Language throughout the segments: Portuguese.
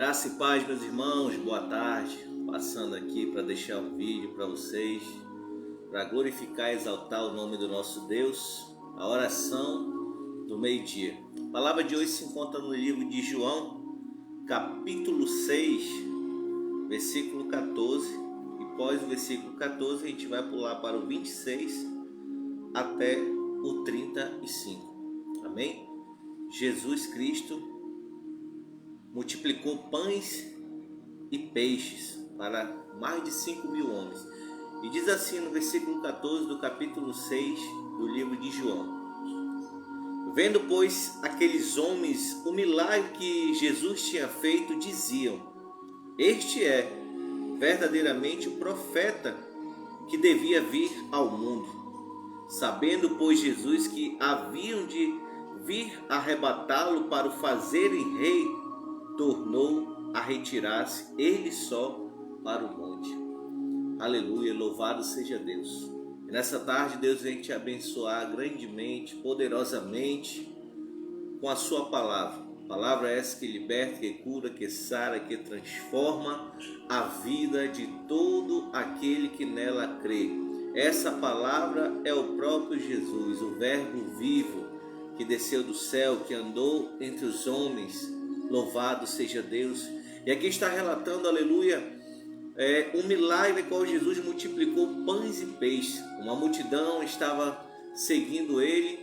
Graça e paz, meus irmãos, boa tarde. Passando aqui para deixar um vídeo para vocês, para glorificar e exaltar o nome do nosso Deus, a oração do meio-dia. A palavra de hoje se encontra no livro de João, capítulo 6, versículo 14. E após o versículo 14, a gente vai pular para o 26 até o 35. Amém? Jesus Cristo multiplicou pães e peixes para mais de 5.000 homens. E diz assim no versículo 14 do capítulo 6 do livro de João: Vendo, pois, aqueles homens o milagre que Jesus tinha feito, diziam: Este é verdadeiramente o profeta que devia vir ao mundo. Sabendo, pois, Jesus que haviam de vir arrebatá-lo para o fazerem rei, tornou a retirar-se ele só para o monte. Aleluia, louvado seja Deus. E nessa tarde Deus vem te abençoar grandemente, poderosamente com a sua palavra. Palavra essa que liberta, que cura, que sara, que transforma a vida de todo aquele que nela crê. Essa palavra é o próprio Jesus, o Verbo vivo que desceu do céu, que andou entre os homens. Louvado seja Deus. E aqui está relatando, aleluia, um milagre qual Jesus multiplicou pães e peixes. Uma multidão estava seguindo ele,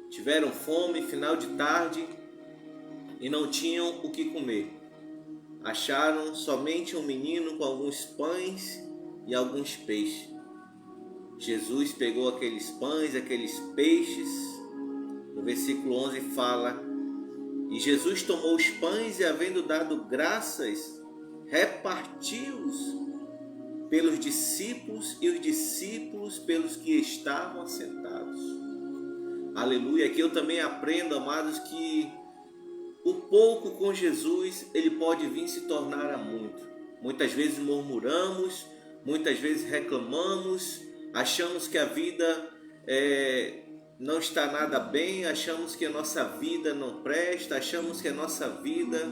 tiveram fome, final de tarde, e não tinham o que comer. Acharam somente um menino com alguns pães e alguns peixes. Jesus pegou aqueles pães, aqueles peixes. No versículo 11 fala: E Jesus tomou os pães e, havendo dado graças, repartiu-os pelos discípulos e os discípulos pelos que estavam assentados. Aleluia. Aqui eu também aprendo, amados, que o pouco com Jesus, ele pode vir se tornar a muito. Muitas vezes murmuramos, muitas vezes reclamamos, achamos que a vida não está nada bem, achamos que a nossa vida não presta, achamos que a nossa vida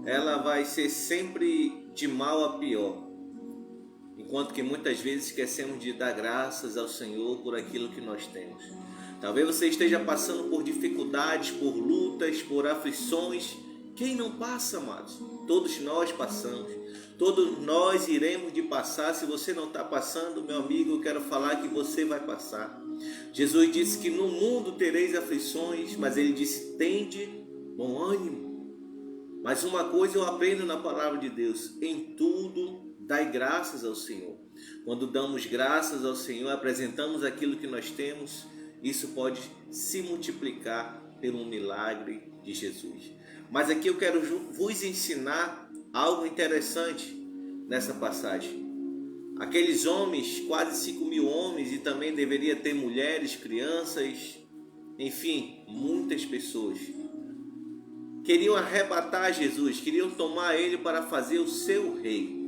ela vai ser sempre de mal a pior. Enquanto que muitas vezes esquecemos de dar graças ao Senhor por aquilo que nós temos. Talvez você esteja passando por dificuldades, por lutas, por aflições. Quem não passa, amados? Todos nós passamos. Todos nós iremos de passar. Se você não está passando, meu amigo, eu quero falar que você vai passar. Jesus disse que no mundo tereis aflições, mas ele disse: tende bom ânimo. Mas uma coisa eu aprendo na palavra de Deus: em tudo dai graças ao Senhor. Quando damos graças ao Senhor, apresentamos aquilo que nós temos, isso pode se multiplicar pelo milagre de Jesus. Mas aqui eu quero vos ensinar algo interessante nessa passagem. Aqueles homens, quase 5.000 homens, e também deveria ter mulheres, crianças, enfim, muitas pessoas, queriam arrebatar Jesus, queriam tomar ele para fazer o seu rei.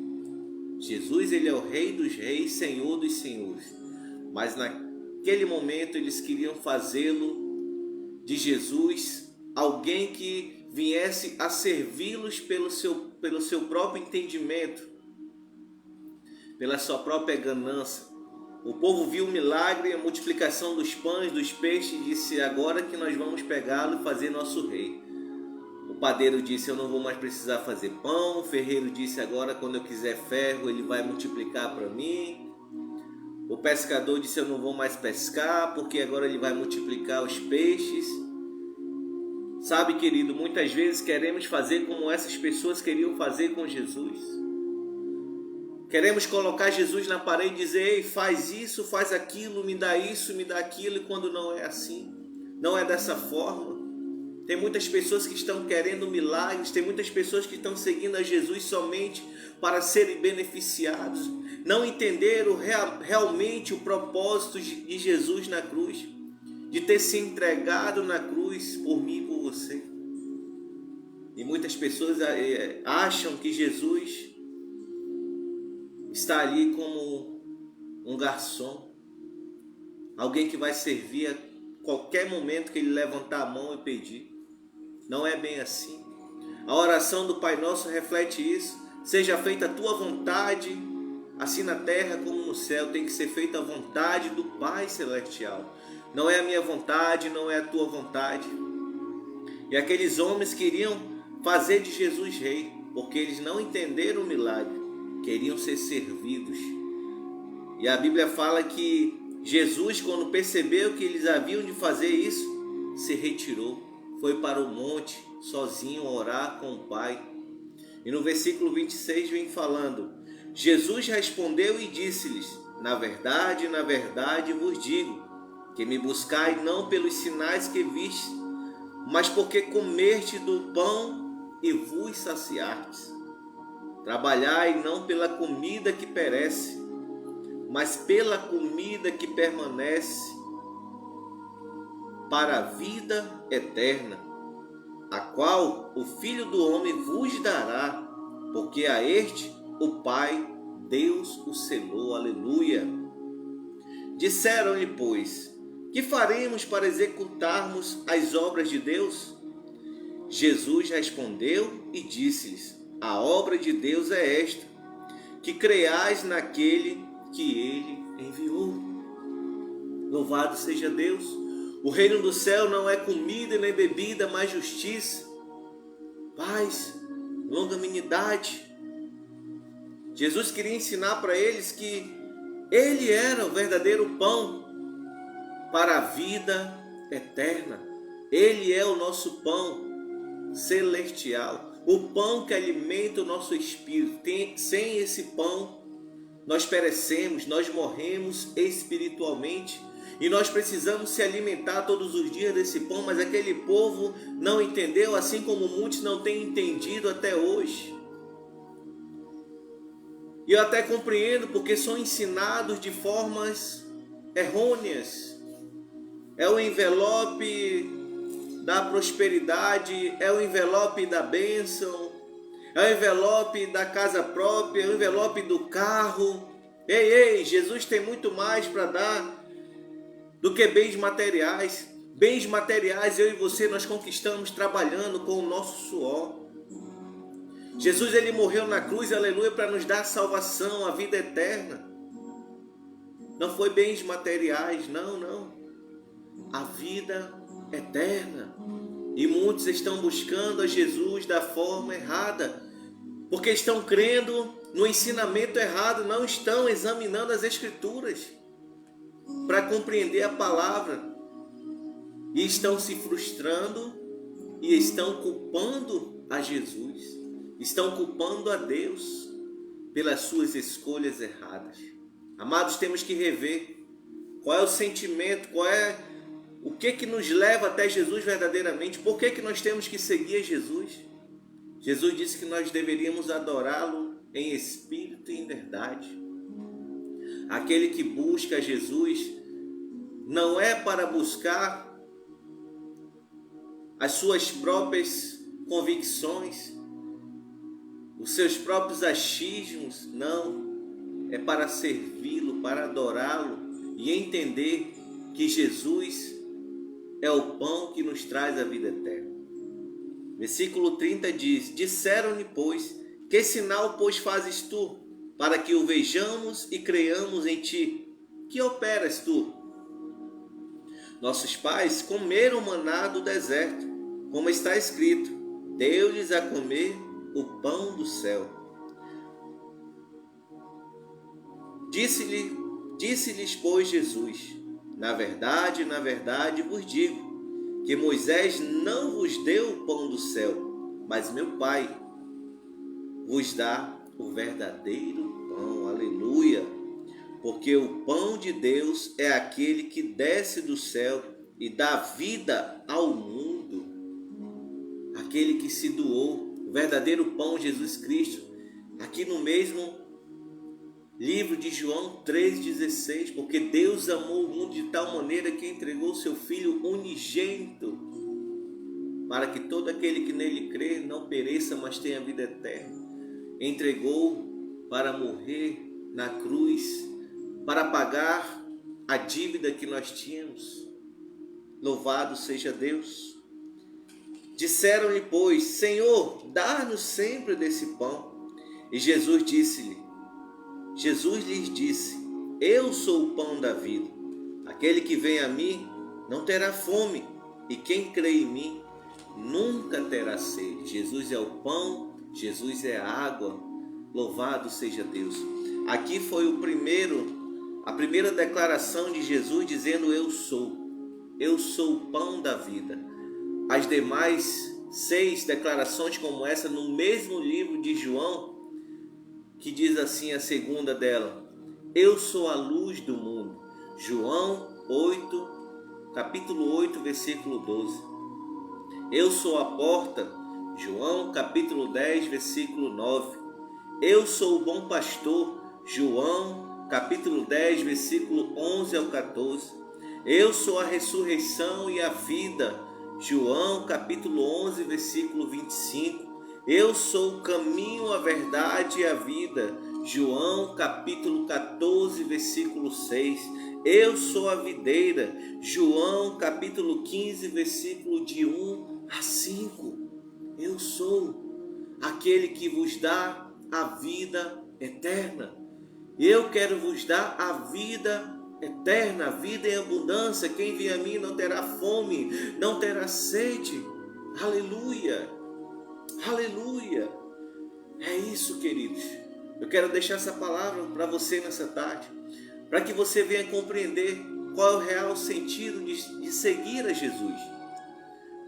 Jesus, ele é o rei dos reis, senhor dos senhores. Mas naquele momento eles queriam fazê-lo de Jesus alguém que viesse a servi-los pelo seu próprio entendimento, pela sua própria ganância. O povo viu o milagre, a multiplicação dos pães, dos peixes, e disse: agora que nós vamos pegá-lo e fazer nosso rei. O padeiro disse: eu não vou mais precisar fazer pão. O ferreiro disse: agora quando eu quiser ferro, ele vai multiplicar para mim. O pescador disse: eu não vou mais pescar, porque agora ele vai multiplicar os peixes. Sabe, querido, muitas vezes queremos fazer como essas pessoas queriam fazer com Jesus. Queremos colocar Jesus na parede e dizer: ei, faz isso, faz aquilo, me dá isso, me dá aquilo, e quando não é assim, não é dessa forma. Tem muitas pessoas que estão querendo milagres, tem muitas pessoas que estão seguindo a Jesus somente para serem beneficiados. Não entenderam realmente o propósito de Jesus na cruz, de ter se entregado na cruz por mim e por você. E muitas pessoas acham que Jesus está ali como um garçom, alguém que vai servir a qualquer momento que ele levantar a mão e pedir. Não é bem assim. A oração do Pai Nosso reflete isso. Seja feita a tua vontade, assim na terra como no céu. Tem que ser feita a vontade do Pai Celestial. Não é a minha vontade, não é a tua vontade. E aqueles homens queriam fazer de Jesus rei, porque eles não entenderam o milagre, queriam ser servidos. E a Bíblia fala que Jesus, quando percebeu que eles haviam de fazer isso, se retirou, foi para o monte sozinho orar com o Pai. E no versículo 26 vem falando: Jesus respondeu e disse-lhes: na verdade vos digo, que me buscai não pelos sinais que viste, mas porque comeste do pão e vos saciastes. Trabalhai não pela comida que perece, mas pela comida que permanece para a vida eterna, a qual o Filho do Homem vos dará, porque a este o Pai, Deus, o selou. Aleluia. Disseram-lhe, pois: que faremos para executarmos as obras de Deus? Jesus respondeu e disse-lhes: a obra de Deus é esta, que creiais naquele que ele enviou. Louvado seja Deus. O reino do céu não é comida nem bebida, mas justiça, paz, longanimidade. Jesus queria ensinar para eles que ele era o verdadeiro pão para a vida eterna. Ele é o nosso pão celestial, o pão que alimenta o nosso espírito. Sem esse pão, nós perecemos, nós morremos espiritualmente. E nós precisamos se alimentar todos os dias desse pão, mas aquele povo não entendeu, assim como muitos não têm entendido até hoje. E eu até compreendo, porque são ensinados de formas errôneas. É o envelope da prosperidade, é o envelope da bênção, é o envelope da casa própria, é o envelope do carro. Ei, Jesus tem muito mais para dar do que bens materiais. Bens materiais eu e você nós conquistamos trabalhando com o nosso suor. Jesus, ele morreu na cruz, aleluia, para nos dar salvação, a vida eterna. Não foi bens materiais, não. A vida eterna. E muitos estão buscando a Jesus da forma errada, porque estão crendo no ensinamento errado, não estão examinando as Escrituras para compreender a palavra, e estão se frustrando e estão culpando a Jesus, estão culpando a Deus pelas suas escolhas erradas. Amados, temos que rever qual é o sentimento, o que nos leva até Jesus verdadeiramente, por que nós temos que seguir a Jesus. Jesus disse que nós deveríamos adorá-lo em espírito e em verdade. Aquele que busca Jesus não é para buscar as suas próprias convicções, os seus próprios achismos, não. É para servi-lo, para adorá-lo e entender que Jesus é o pão que nos traz a vida eterna. Versículo 30 diz: disseram-lhe, pois, que sinal, pois, fazes tu, para que o vejamos e creiamos em ti? Que operas tu? Nossos pais comeram maná do deserto, como está escrito: deu-lhes a comer o pão do céu. Disse-lhes, pois, Jesus: na verdade vos digo, que Moisés não vos deu o pão do céu, mas meu Pai vos dá o verdadeiro pão. Aleluia! Porque o pão de Deus é aquele que desce do céu e dá vida ao mundo. Aquele que se doou, o verdadeiro pão, Jesus Cristo. Aqui no mesmo livro de João 3,16, porque Deus amou o mundo de tal maneira que entregou o seu Filho unigênito, para que todo aquele que nele crê não pereça, mas tenha vida eterna. Entregou para morrer na cruz, para pagar a dívida que nós tínhamos. Louvado seja Deus. Disseram-lhe, pois: Senhor, dá-nos sempre desse pão. E Jesus lhes disse: Eu sou o pão da vida. Aquele que vem a mim não terá fome, e quem crê em mim nunca terá sede. Jesus é o pão, Jesus é a água. Louvado seja Deus. Aqui foi a primeira declaração de Jesus dizendo: eu sou o pão da vida. As demais 6 declarações como essa no mesmo livro de João, que diz assim a segunda dela: eu sou a luz do mundo. João 8, capítulo 8, versículo 12. Eu sou a porta. João capítulo 10, versículo 9. Eu sou o bom pastor. João capítulo 10, versículo 11 ao 14. Eu sou a ressurreição e a vida. João capítulo 11, versículo 25. Eu sou o caminho, a verdade e a vida. João capítulo 14, versículo 6. Eu sou a videira. João capítulo 15, versículo de 1 a 5. Eu sou aquele que vos dá a vida eterna. Eu quero vos dar a vida eterna, a vida em abundância. Quem vem a mim não terá fome, não terá sede. Aleluia, aleluia. É isso, queridos. Eu quero deixar essa palavra para você nessa tarde, para que você venha compreender qual é o real sentido de seguir a Jesus.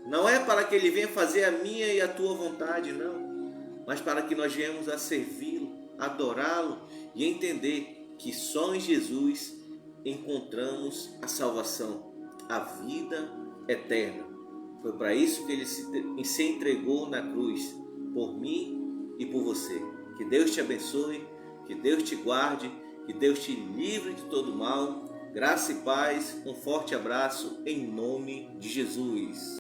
Não é para que Ele venha fazer a minha e a tua vontade, não, mas para que nós venhamos a servi-lo, adorá-lo e entender que só em Jesus encontramos a salvação, a vida eterna. Foi para isso que Ele se entregou na cruz, por mim e por você. Que Deus te abençoe, que Deus te guarde, que Deus te livre de todo mal. Graça e paz, um forte abraço em nome de Jesus.